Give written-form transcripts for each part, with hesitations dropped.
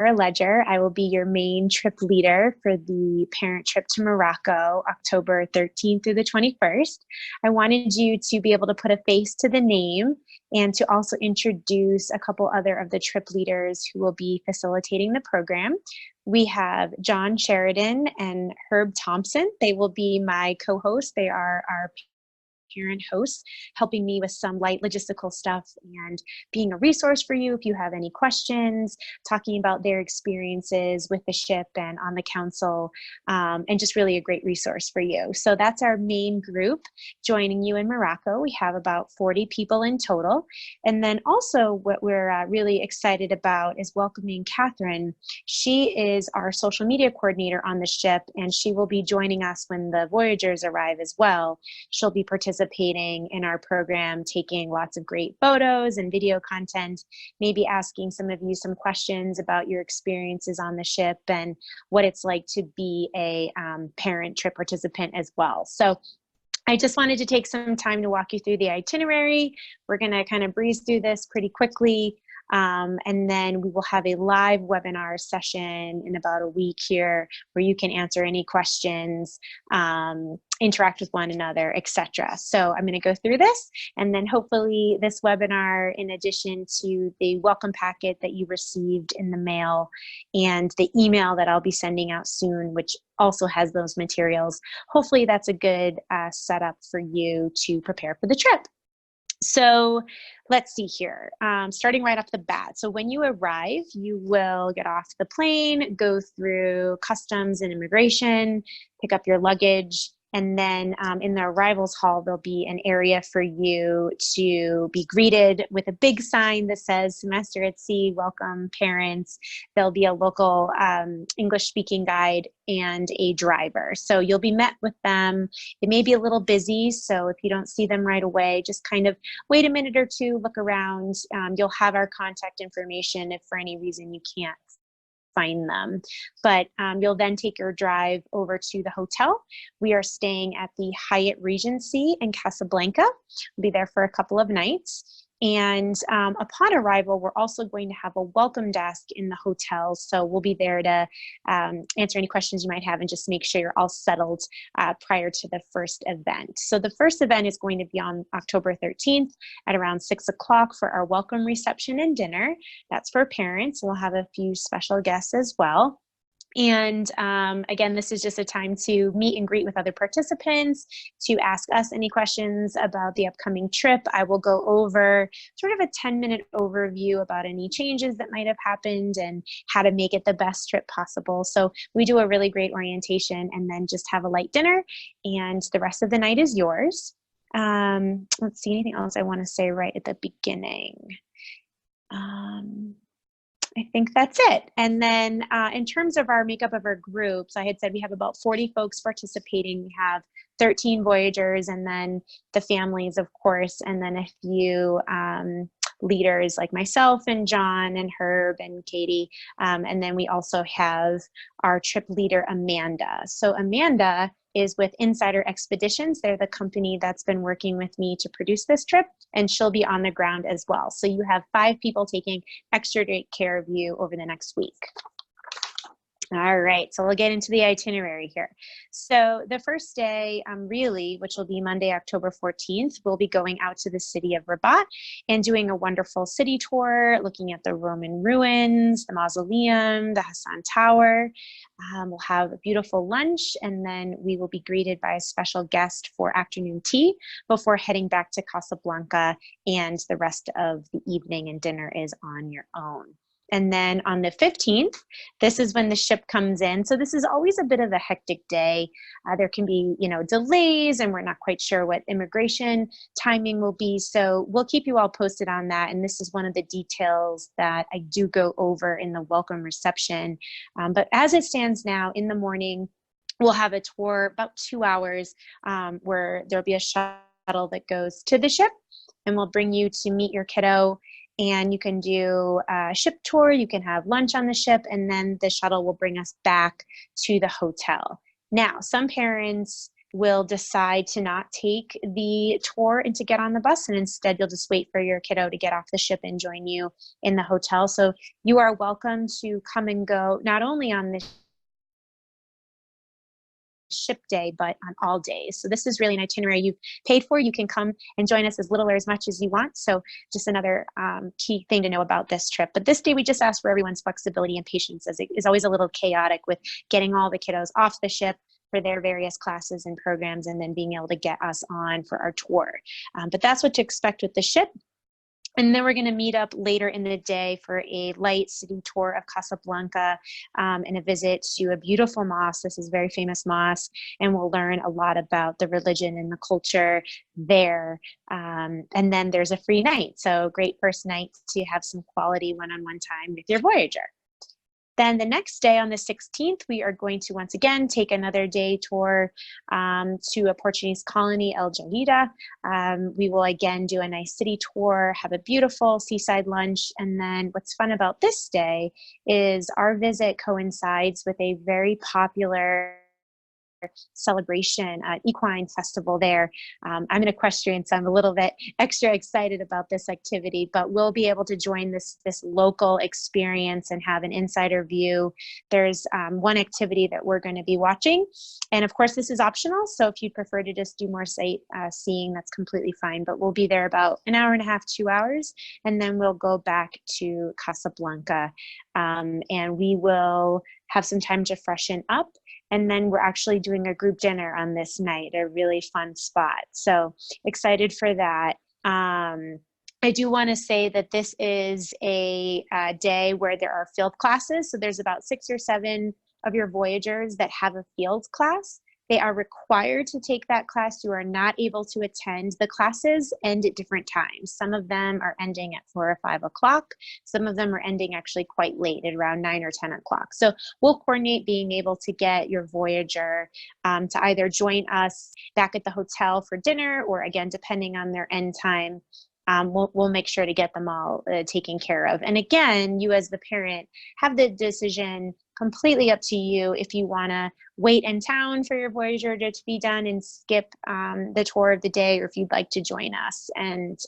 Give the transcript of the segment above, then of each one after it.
Ledger. I will be your main trip leader for the parent trip to Morocco, October 13th through the 21st. I wanted you to be able to put a face to the name and to also introduce a couple other of the trip leaders who will be facilitating the program. We have John Sheridan and Herb Thompson. They will be my co-hosts. They are our parent hosts, helping me with some light logistical stuff and being a resource for you if you have any questions, talking about their experiences with the ship and on the council, and just really a great resource for you. So that's our main group joining you in Morocco. We have about 40 people in total. And then also what we're really excited about is welcoming Catherine. She is our social media coordinator on the ship, and she will be joining us when the Voyagers arrive as well. She'll be participating in our program, taking lots of great photos and video content, maybe asking some of you some questions about your experiences on the ship and what it's like to be a parent trip participant as well. So I just wanted to take some time to walk you through the itinerary. We're going to kind of breeze through this pretty quickly. And then we will have a live webinar session in about a week here where you can answer any questions, interact with one another, etc. So I'm going to go through this, and then hopefully this webinar, in addition to the welcome packet that you received in the mail and the email that I'll be sending out soon, which also has those materials, hopefully that's a good setup for you to prepare for the trip. So let's see here, starting right off the bat. So when you arrive, you will get off the plane, go through customs and immigration, pick up your luggage, and then in the arrivals hall, there'll be an area for you to be greeted with a big sign that says Semester at Sea, welcome parents. There'll be a local English speaking guide and a driver. So you'll be met with them. It may be a little busy, so if you don't see them right away, just kind of wait a minute or two, look around. You'll have our contact information if for any reason you can't find them. But you'll then take your drive over to the hotel. We are staying at the Hyatt Regency in Casablanca. We'll be there for a couple of nights. And upon arrival, we're also going to have a welcome desk in the hotel. So we'll be there to answer any questions you might have and just make sure you're all settled prior to the first event. So the first event is going to be on October 13th at around 6 o'clock for our welcome reception and dinner. That's for parents. We'll have a few special guests as well. And again, this is just a time to meet and greet with other participants, to ask us any questions about the upcoming trip. I will go over sort of a 10-minute overview about any changes that might have happened and how to make it the best trip possible. So we do a really great orientation and then just have a light dinner, and the rest of the night is yours. Let's see, anything else I want to say right at the beginning? I think that's it. And then in terms of our makeup of our groups, I had said we have about 40 folks participating. We have 13 Voyagers, and then the families, of course, and then a few leaders like myself and John and Herb and Katie. And then we also have our trip leader, Amanda. So Amanda is with Insider Expeditions. They're the company that's been working with me to produce this trip, and she'll be on the ground as well. So you have 5 people taking extra great care of you over the next week. All right, so we'll get into the itinerary here. So the first day, really, which will be Monday, October 14th, we'll be going out to the city of Rabat and doing a wonderful city tour, looking at the Roman ruins, the mausoleum, the Hassan Tower. We'll have a beautiful lunch, and then we will be greeted by a special guest for afternoon tea before heading back to Casablanca, and the rest of the evening and dinner is on your own. And then on the 15th, this is when the ship comes in. So this is always a bit of a hectic day. There can be, delays, and we're not quite sure what immigration timing will be. So we'll keep you all posted on that. And this is one of the details that I do go over in the welcome reception. But as it stands now, in the morning, we'll have a tour, about 2 hours, where there'll be a shuttle that goes to the ship, and we'll bring you to meet your kiddo. And you can do a ship tour, you can have lunch on the ship, and then the shuttle will bring us back to the hotel. Now, some parents will decide to not take the tour and to get on the bus, and instead you'll just wait for your kiddo to get off the ship and join you in the hotel. So you are welcome to come and go not only on the ship day, but on all days. So this is really an itinerary you've paid for. You can come and join us as little or as much as you want. So just another key thing to know about this trip. But this day, we just ask for everyone's flexibility and patience, as it is always a little chaotic with getting all the kiddos off the ship for their various classes and programs, and then being able to get us on for our tour. But that's what to expect with the ship. And then we're going to meet up later in the day for a light city tour of Casablanca, and a visit to a beautiful mosque. This is a very famous mosque, and we'll learn a lot about the religion and the culture there. And then there's a free night. So great first night to have some quality one-on-one time with your Voyager. Then the next day on the 16th, we are going to once again take another day tour to a Portuguese colony, El Jarida. We will again do a nice city tour, have a beautiful seaside lunch. And then what's fun about this day is our visit coincides with a very popular celebration, equine festival there. I'm an equestrian, so I'm a little bit extra excited about this activity, but we'll be able to join this local experience and have an insider view. There's one activity that we're going to be watching, and of course this is optional, so if you'd prefer to just do more sight seeing, that's completely fine, but we'll be there about an hour and a half, 2 hours, and then we'll go back to Casablanca, and we will have some time to freshen up. And then we're actually doing a group dinner on this night, a really fun spot. So excited for that. I do want to say that this is a day where there are field classes. So there's about 6 or 7 of your Voyagers that have a field class. They are required to take that class. You are not able to attend. The classes end at different times. Some of them are ending at 4 or 5 o'clock. Some of them are ending actually quite late at around 9 or 10 o'clock. So we'll coordinate being able to get your Voyager to either join us back at the hotel for dinner, or again, depending on their end time, we'll make sure to get them all taken care of. And again, you as the parent have the decision, completely up to you, if you want to wait in town for your Voyager to be done and skip the tour of the day, or if you'd like to join us. And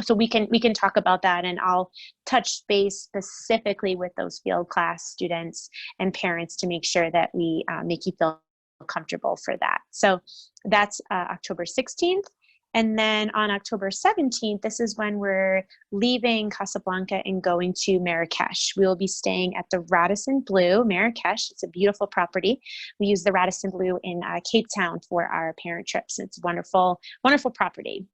so we can talk about that, and I'll touch base specifically with those field class students and parents to make sure that we make you feel comfortable for that. So that's October 16th. And then on October 17th, this is when we're leaving Casablanca and going to Marrakesh. We will be staying at the Radisson Blu, Marrakesh. It's a beautiful property. We use the Radisson Blu in Cape Town for our parent trips. It's a wonderful, wonderful property.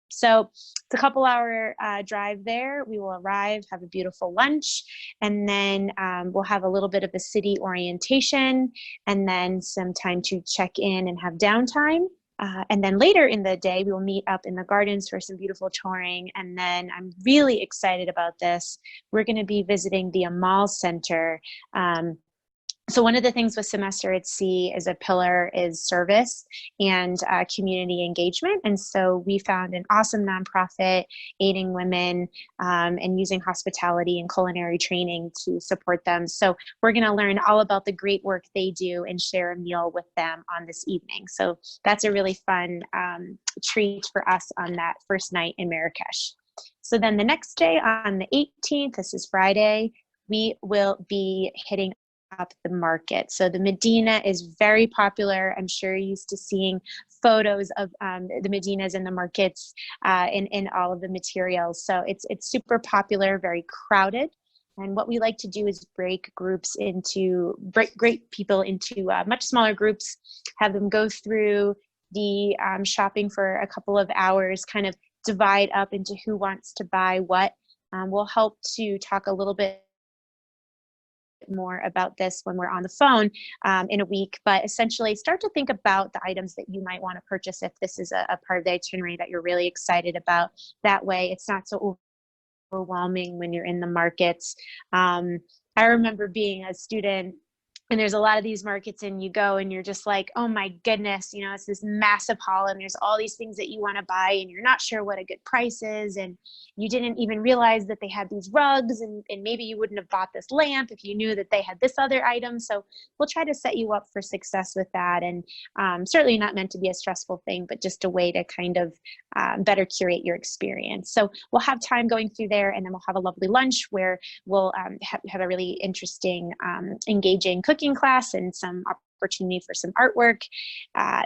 So it's a couple-hour drive there. We will arrive, have a beautiful lunch, and then we'll have a little bit of a city orientation, and then some time to check in and have downtime. And then later in the day, we will meet up in the gardens for some beautiful touring. And then I'm really excited about this. We're going to be visiting the Amal Center. So one of the things with Semester at Sea as a pillar is service and community engagement. And so we found an awesome nonprofit aiding women and using hospitality and culinary training to support them. So we're going to learn all about the great work they do and share a meal with them on this evening. So that's a really fun treat for us on that first night in Marrakesh. So then the next day on the 18th, this is Friday, we will be hitting up the market. So the Medina is very popular. I'm sure you're used to seeing photos of the Medinas and the markets in all of the materials. So it's super popular, very crowded. And what we like to do is break people into much smaller groups, have them go through the shopping for a couple of hours, kind of divide up into who wants to buy what. We'll help to talk a little bit more about this when we're on the phone in a week, but essentially start to think about the items that you might want to purchase if this is a part of the itinerary that you're really excited about. That way it's not so overwhelming when you're in the markets. I remember being a student And there's a lot of these markets and you go and you're just like, oh my goodness, you know, it's this massive haul and there's all these things that you want to buy and you're not sure what a good price is. And you didn't even realize that they had these rugs, and maybe you wouldn't have bought this lamp if you knew that they had this other item. So we'll try to set you up for success with that. And certainly not meant to be a stressful thing, but just a way to kind of better curate your experience. So we'll have time going through there, and then we'll have a lovely lunch where we'll have a really interesting, engaging cooking class and some opportunity for some artwork.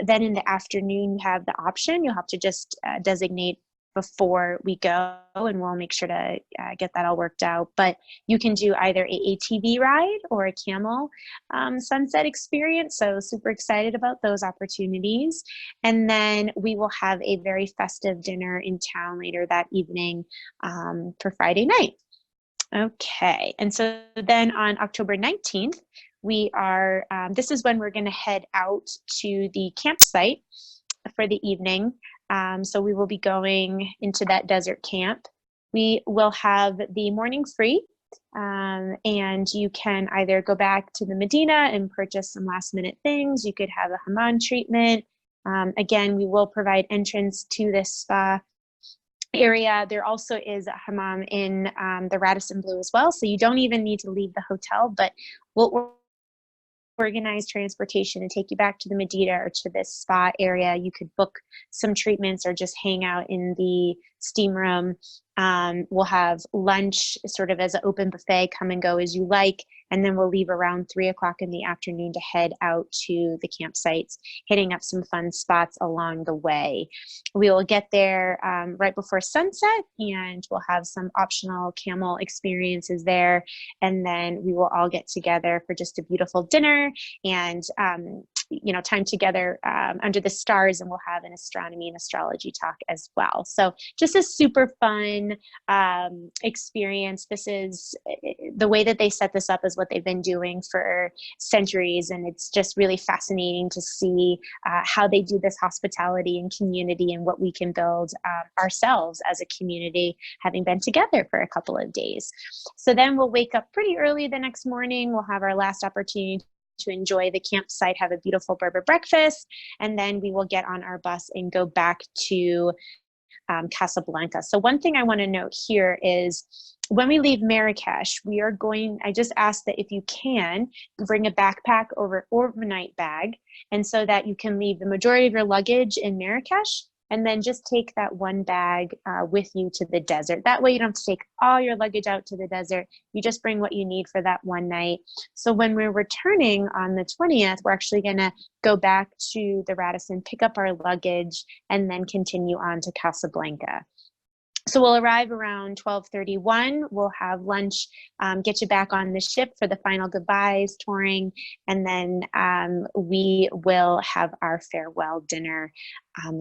Then in the afternoon, you have the option. You'll have to just designate before we go, and we'll make sure to get that all worked out. But you can do either a ATV ride or a camel sunset experience. So super excited about those opportunities. And then we will have a very festive dinner in town later that evening for Friday night. Okay, and so then on October 19th, we are, this is when we're going to head out to the campsite for the evening. So we will be going into that desert camp. We will have the morning free, and you can either go back to the Medina and purchase some last minute things. You could have a hammam treatment. Again, we will provide entrance to this spa area. There also is a hammam in the Radisson Blu as well. So you don't even need to leave the hotel, but we'll organize transportation and take you back to the Medina or to this spa area. You could book some treatments or just hang out in the steam room. We'll have lunch sort of as an open buffet, come and go as you like. And then we'll leave around 3 o'clock in the afternoon to head out to the campsites, hitting up some fun spots along the way. We will get there right before sunset, and we'll have some optional camel experiences there. And then we will all get together for just a beautiful dinner and time together under the stars, and we'll have an astronomy and astrology talk as well. So just a super fun experience. This is the way that they set this up is what they've been doing for centuries, and it's just really fascinating to see how they do this hospitality and community and what we can build ourselves as a community, having been together for a couple of days. So then we'll wake up pretty early the next morning. We'll have our last opportunity to enjoy the campsite, have a beautiful Berber breakfast, and then we will get on our bus and go back to Casablanca. So one thing I want to note here is when we leave Marrakesh, I just ask that if you can, bring a backpack or overnight bag, and so that you can leave the majority of your luggage in Marrakesh, and then just take that one bag with you to the desert. That way you don't have to take all your luggage out to the desert. You just bring what you need for that one night. So when we're returning on the 20th, we're actually gonna go back to the Radisson, pick up our luggage, and then continue on to Casablanca. So we'll arrive around 12:31. We'll have lunch, get you back on the ship for the final goodbyes, touring, and then we will have our farewell dinner,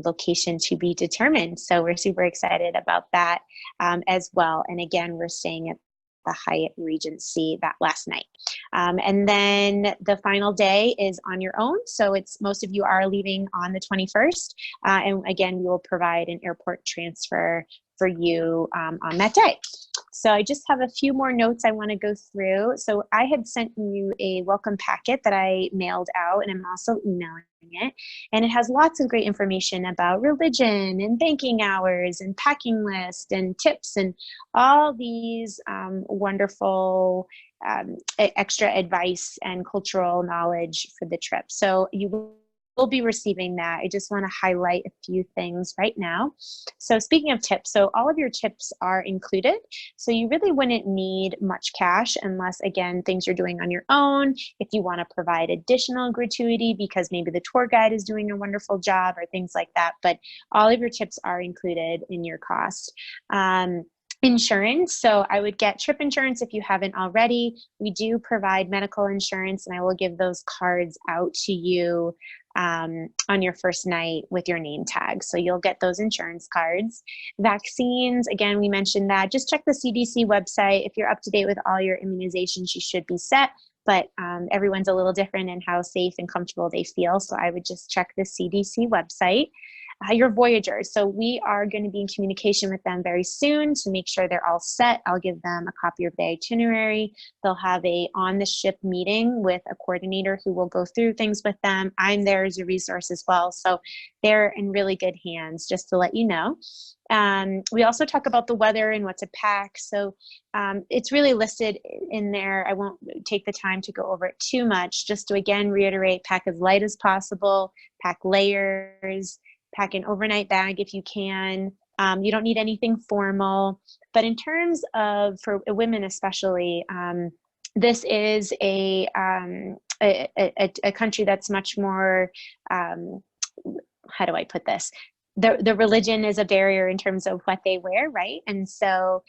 location to be determined. So we're super excited about that as well. And again, we're staying at the Hyatt Regency that last night. And then the final day is on your own. So most of you are leaving on the 21st. And again, we will provide an airport transfer for you on that day. So I just have a few more notes I want to go through. So I had sent you a welcome packet that I mailed out, and I'm also emailing it. And it has lots of great information about religion and banking hours and packing list and tips and all these wonderful extra advice and cultural knowledge for the trip. So you will be receiving that. I just want to highlight a few things right now. So speaking of tips, so all of your tips are included. So you really wouldn't need much cash unless, again, things you're doing on your own. If you want to provide additional gratuity because maybe the tour guide is doing a wonderful job or things like that. But all of your tips are included in your cost. Insurance. So I would get trip insurance if you haven't already. We do provide medical insurance, and I will give those cards out to you on your first night with your name tag. So you'll get those insurance cards. Vaccines, again, we mentioned that. Just check the CDC website. If you're up to date with all your immunizations, you should be set. But everyone's a little different in how safe and comfortable they feel. So I would just check the CDC website. your Voyagers. So we are going to be in communication with them very soon to make sure they're all set. I'll give them a copy of the itinerary. They'll have a on the ship meeting with a coordinator who will go through things with them. I'm there as a resource as well. So they're in really good hands, just to let you know. We also talk about the weather and what to pack. So it's really listed in there. I won't take the time to go over it too much, just to again reiterate, pack as light as possible, pack layers, pack an overnight bag if you can. You don't need anything formal. But in terms of, for women especially, this is a country that's much more, how do I put this? The religion is a barrier in terms of what they wear, right? And so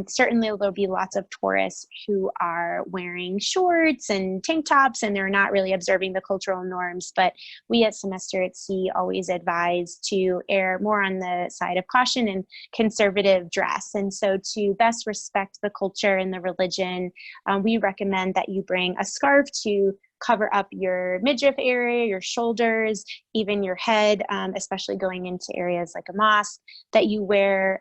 certainly there'll be lots of tourists who are wearing shorts and tank tops, and they're not really observing the cultural norms. But we at Semester at Sea always advise to err more on the side of caution and conservative dress. And so to best respect the culture and the religion, we recommend that you bring a scarf to cover up your midriff area, your shoulders, even your head, especially going into areas like a mosque, that you wear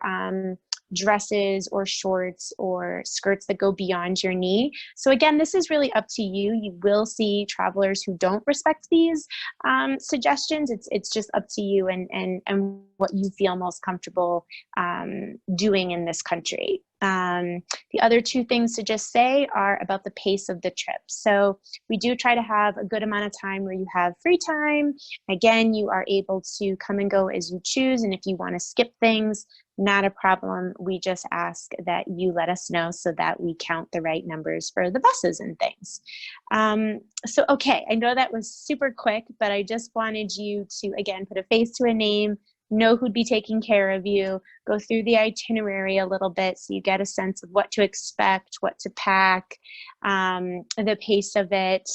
dresses or shorts or skirts that go beyond your knee. So again, this is really up to you. You will see travelers who don't respect these suggestions. It's just up to you and what you feel most comfortable doing in this country. The other two things to just say are about the pace of the trip. So we do try to have a good amount of time where you have free time. Again, you are able to come and go as you choose. And if you want to skip things, not a problem. We just ask that you let us know so that we count the right numbers for the buses and things. So, okay, I know that was super quick, but I just wanted you to, again, put a face to a name, know who'd be taking care of you, go through the itinerary a little bit so you get a sense of what to expect, what to pack, the pace of it.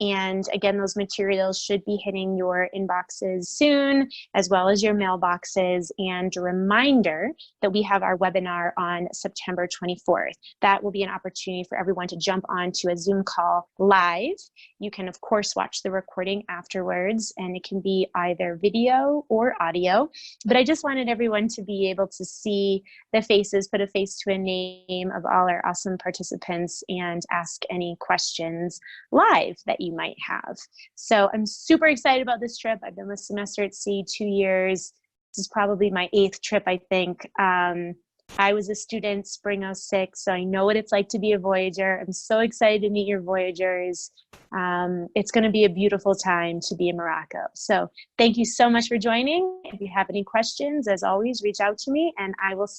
And again, those materials should be hitting your inboxes soon, as well as your mailboxes. And a reminder that we have our webinar on September 24th. That will be an opportunity for everyone to jump onto a Zoom call live. You can, of course, watch the recording afterwards, and it can be either video or audio. But I just wanted everyone to be able to see the faces, put a face to a name of all our awesome participants, and ask any questions live that you might have. So I'm super excited about this trip. I've been with Semester at Sea 2 years. This is probably my 8th trip, I think. I was a student spring '06, so I know what it's like to be a Voyager. I'm so excited to meet your Voyagers. It's going to be a beautiful time to be in Morocco. So thank you so much for joining. If you have any questions, as always, reach out to me, and I will see